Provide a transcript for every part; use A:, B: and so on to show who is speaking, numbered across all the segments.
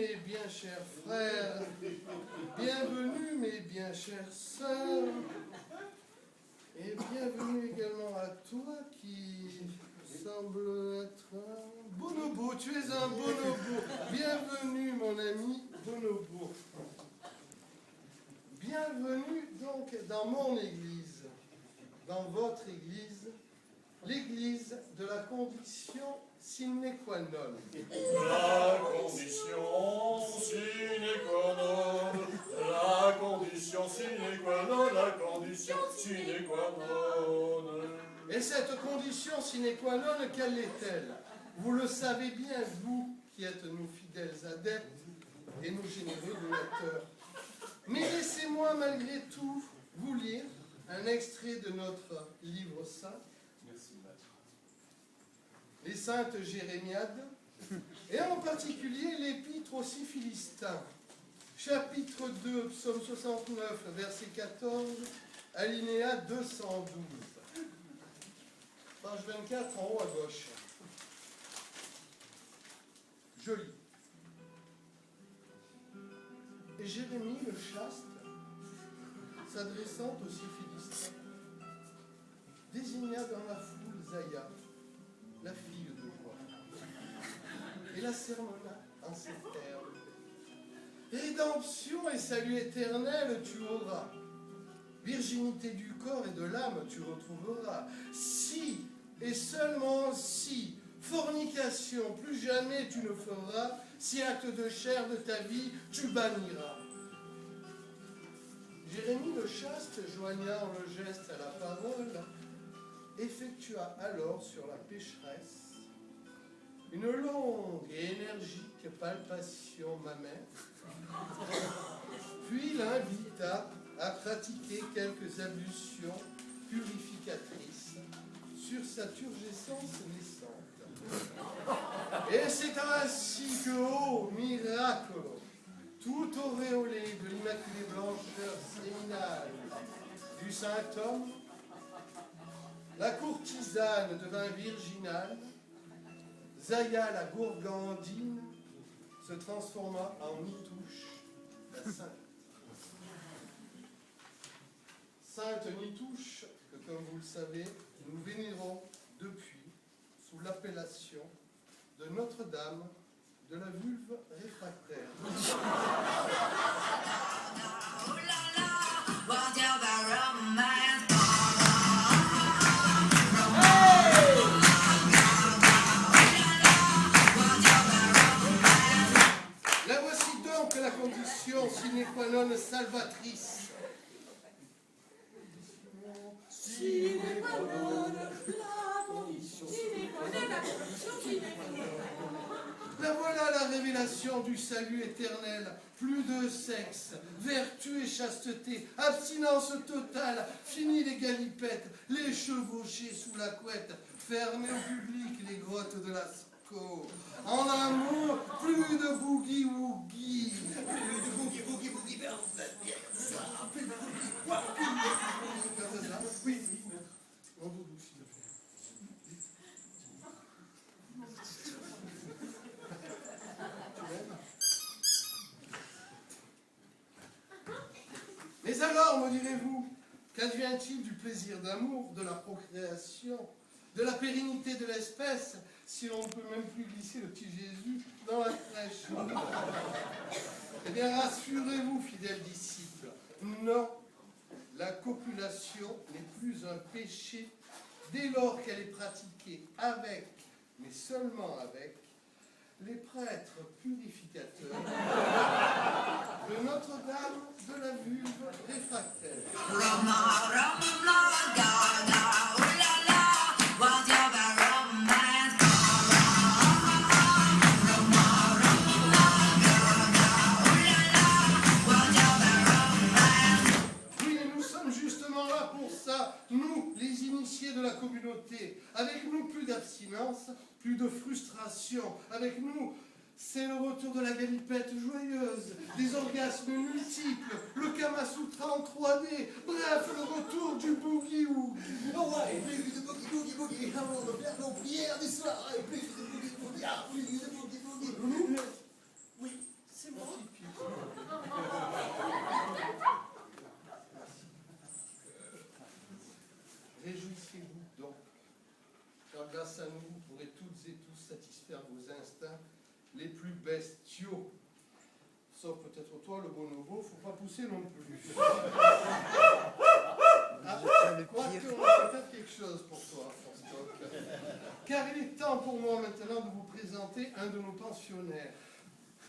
A: mes bien chers frères, bienvenue mes bien chères sœurs, et bienvenue également à toi qui semble être un bonobo, tu es un bonobo, bienvenue mon ami bonobo. Bienvenue donc dans mon église, dans votre église, l'église de la condition sine qua non.
B: La condition sine qua non, la condition sine qua non, la condition sine qua non.
A: Et cette condition sine qua non, quelle est-elle? Vous le savez bien, vous qui êtes nos fidèles adeptes et nos généreux donateurs. Mais laissez-moi malgré tout vous lire un extrait de notre livre saint, les Saintes Jérémiades, et en particulier l'épître aux Philistins, chapitre 2, psaume 69, verset 14, alinéa 212. Page 24 en haut à gauche. Je lis. Et Jérémie le chaste, s'adressant aux Philistins, désigna dans la foule Zaïa, la fille de Joab, et la sermonna en ces termes. Rédemption et salut éternel tu auras. Virginité du corps et de l'âme tu retrouveras. Si, et seulement si, fornication, plus jamais tu ne feras, si acte de chair de ta vie tu banniras. Jérémie le chaste, joignant le geste à la parole, effectua alors sur la pécheresse une longue et énergique palpation mammaire, puis l'invita à pratiquer quelques ablutions purificatrices sur sa turgescence naissante. Et c'est ainsi que, ô miracle, tout auréolé de l'immaculée blancheur séminale du saint homme, la courtisane devint virginale, Zaïa la gourgandine se transforma en Nitouche, la sainte. Sainte Nitouche, que comme vous le savez, nous vénérons depuis sous l'appellation de Notre-Dame de la vulve réfractaire. La voici donc la condition sine qua non salvatrice.
C: Sine qua non, la condition sine qua non, la condition sine qua non.
A: La voilà la révélation du salut éternel. Plus de sexe, vertu et chasteté, abstinence totale, fini les galipettes, les chevauchés sous la couette, fermez au public les grottes de Lascaux. En un mot, plus de boogie-woogie.
D: Plus de boogie-woogie, mais on fait bien ça. Plus de boogie-woogie.
A: Oui, oui, mon doudou, s'il te plaît. Mais alors, me direz-vous, qu'advient-il du plaisir d'amour, de la procréation, de la pérennité de l'espèce, si l'on ne peut même plus glisser le petit Jésus dans la crèche? Eh bien, rassurez-vous, fidèles disciples, non, la copulation n'est plus un péché dès lors qu'elle est pratiquée avec, mais seulement avec, les prêtres purificateurs de Notre-Dame de la vulve réfractaire. Oui, nous sommes justement là pour ça, nous, les initiés de la communauté. Avec nous, plus d'abstinence, plus de frustration. Avec nous, c'est le retour de la galipette joyeuse, des orgasmes multiples, le Kamasutra en 3D, bref, le retour du boogie-woogie.
D: Oh ouais, plus de boogie-boogie, avant de faire nos prières du soir, et plus de boogie-boogie, plus de boogie-boogie. Oui, c'est
A: bestiaux. Sauf peut-être toi, le bonobo, faut pas pousser non plus. Ah, quoique, on va peut-être quelque chose pour toi, Forstock. Car il est temps pour moi maintenant de vous présenter un de nos pensionnaires,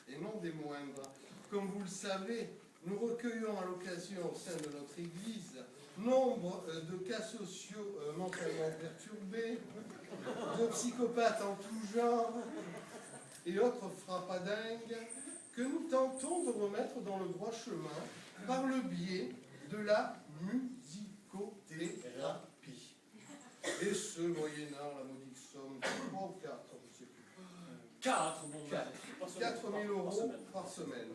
A: et non des moindres. Comme vous le savez, nous recueillons à l'occasion au sein de notre Église nombre de cas sociaux mentalement perturbés, de psychopathes en tout genre et autres frappadingues que nous tentons de remettre dans le droit chemin par le biais de la musicothérapie. Et ce, moyennant la modique somme de 3 ou 4, je ne sais plus.
B: 4, mon
A: 4 000 euros par semaine.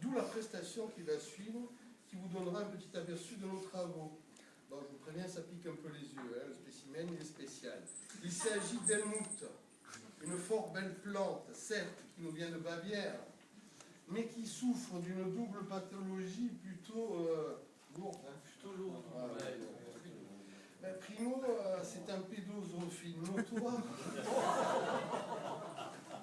A: D'où la prestation qui va suivre, qui vous donnera un petit aperçu de nos travaux. Bon, je vous préviens, ça pique un peu les yeux, hein, le spécimen il est spécial. Il s'agit d'Helmut, une fort belle plante, certes, qui nous vient de Bavière, mais qui souffre d'une double pathologie plutôt lourde. Hein.
B: Plutôt lourd.
A: Ben, primo, c'est un pédozoophile notoire.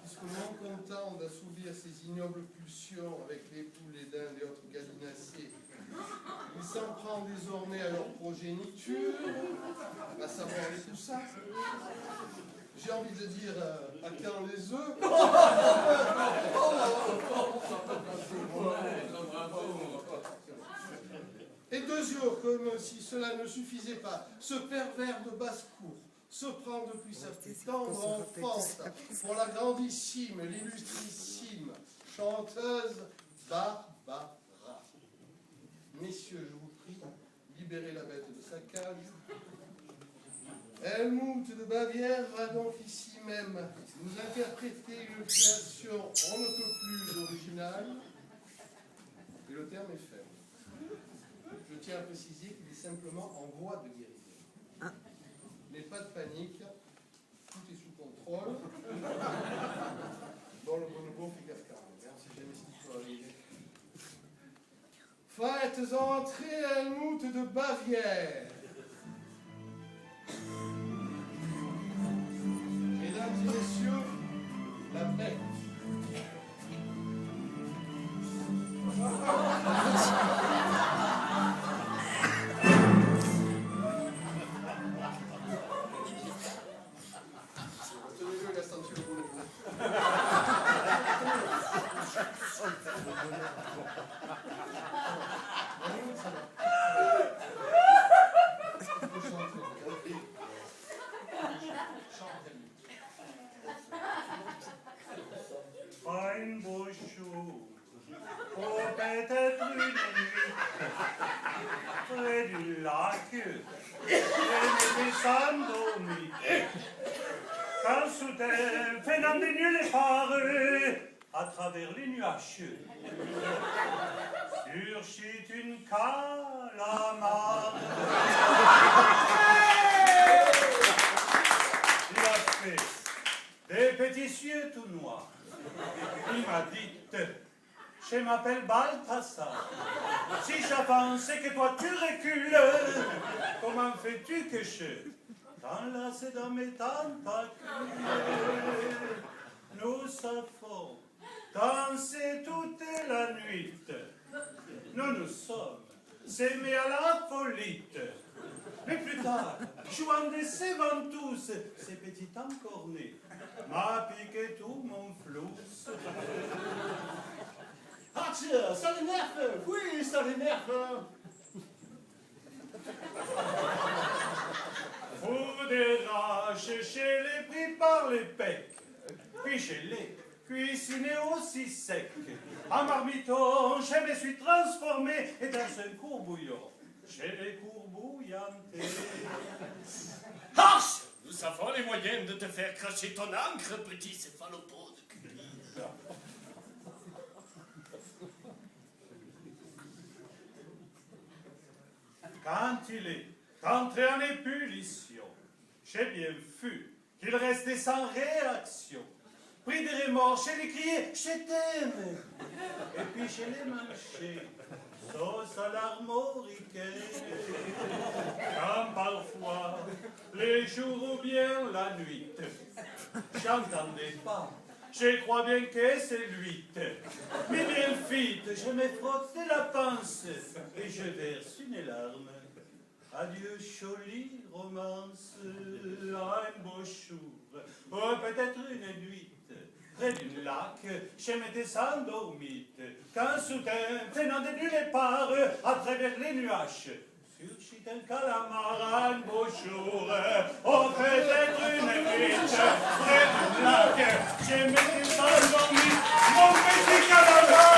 A: Puisque non content d'assouvir ses ignobles pulsions avec les poules, les dindes et autres gallinacés, il s'en prend désormais à leur progéniture, à savoir les poussins. J'ai envie de dire à quand les œufs. Et 2 jours, comme si cela ne suffisait pas, ce pervers de basse-cour se prend depuis sa plus tendre enfance pour la grandissime, l'illustrissime chanteuse Barbara. Messieurs, je vous prie, libérez la bête de sa cage. Helmut de Bavière va donc ici même nous interpréter une création on ne peut plus originale, et le terme est faible. Je tiens à préciser qu'il est simplement en voie de guérison. Mais pas de panique, tout est sous contrôle. Bon, le bonobo fait gaffe quand même, hein, si jamais ce qui peut arriver. Faites entrer Helmut de Bavière. Mesdames et messieurs, la bête. Tenez-le, il a senti le bonobo. Helmut, ça va. Il faut chanter.
E: Une beau jour, oh peut-être une nuit, près du lac, je me s'endormi. Quand soudain, phénoménal est paru à travers les nuages. Surgit une calamare. Il a fait des petits yeux tout noirs. Il m'a dit, je m'appelle Balthasar. Si j'avance et que toi tu recules, comment fais-tu que je t'enlace dans mes tentacules? Nous savons danser toute la nuit. Nous nous sommes s'aimer à la folie. Mais plus tard, jouant de ces ventouses, ces petits encornés, m'a piqué tout mon flou.
B: Ah tiens, ça l'énerve. Oui, ça l'énerve.
E: Fou des rats, chez les pris par les pecs, puis je les cuisiné aussi sec. En marmiton, je me suis transformé et dans un courbouillon, je l'ai courbouillanté.
B: Harche! Nous avons les moyens de te faire cracher ton encre, petit céphalopode de culine.
E: Quand il est entré en ébullition, j'ai bien vu qu'il restait sans réaction. Pris de remords, je l'ai crié, je t'aime. Et puis je l'ai mâché, sauce à l'armoricaine. Quand parfois, les jours ou bien la nuit, j'entendais pas Je crois bien que c'est lui. Mais bien vite, je me frotte de la pince et je verse une larme. Adieu, jolie romance, un beau jour, oh, peut-être une nuit. Près d'un lac, je m'étais endormie, quand soudain, venant de nulle part, à travers les nuages, surgit un calamar, un beau jour, oh, peut-être une nuit, près d'un lac, je m'étais endormie, mon petit calamar.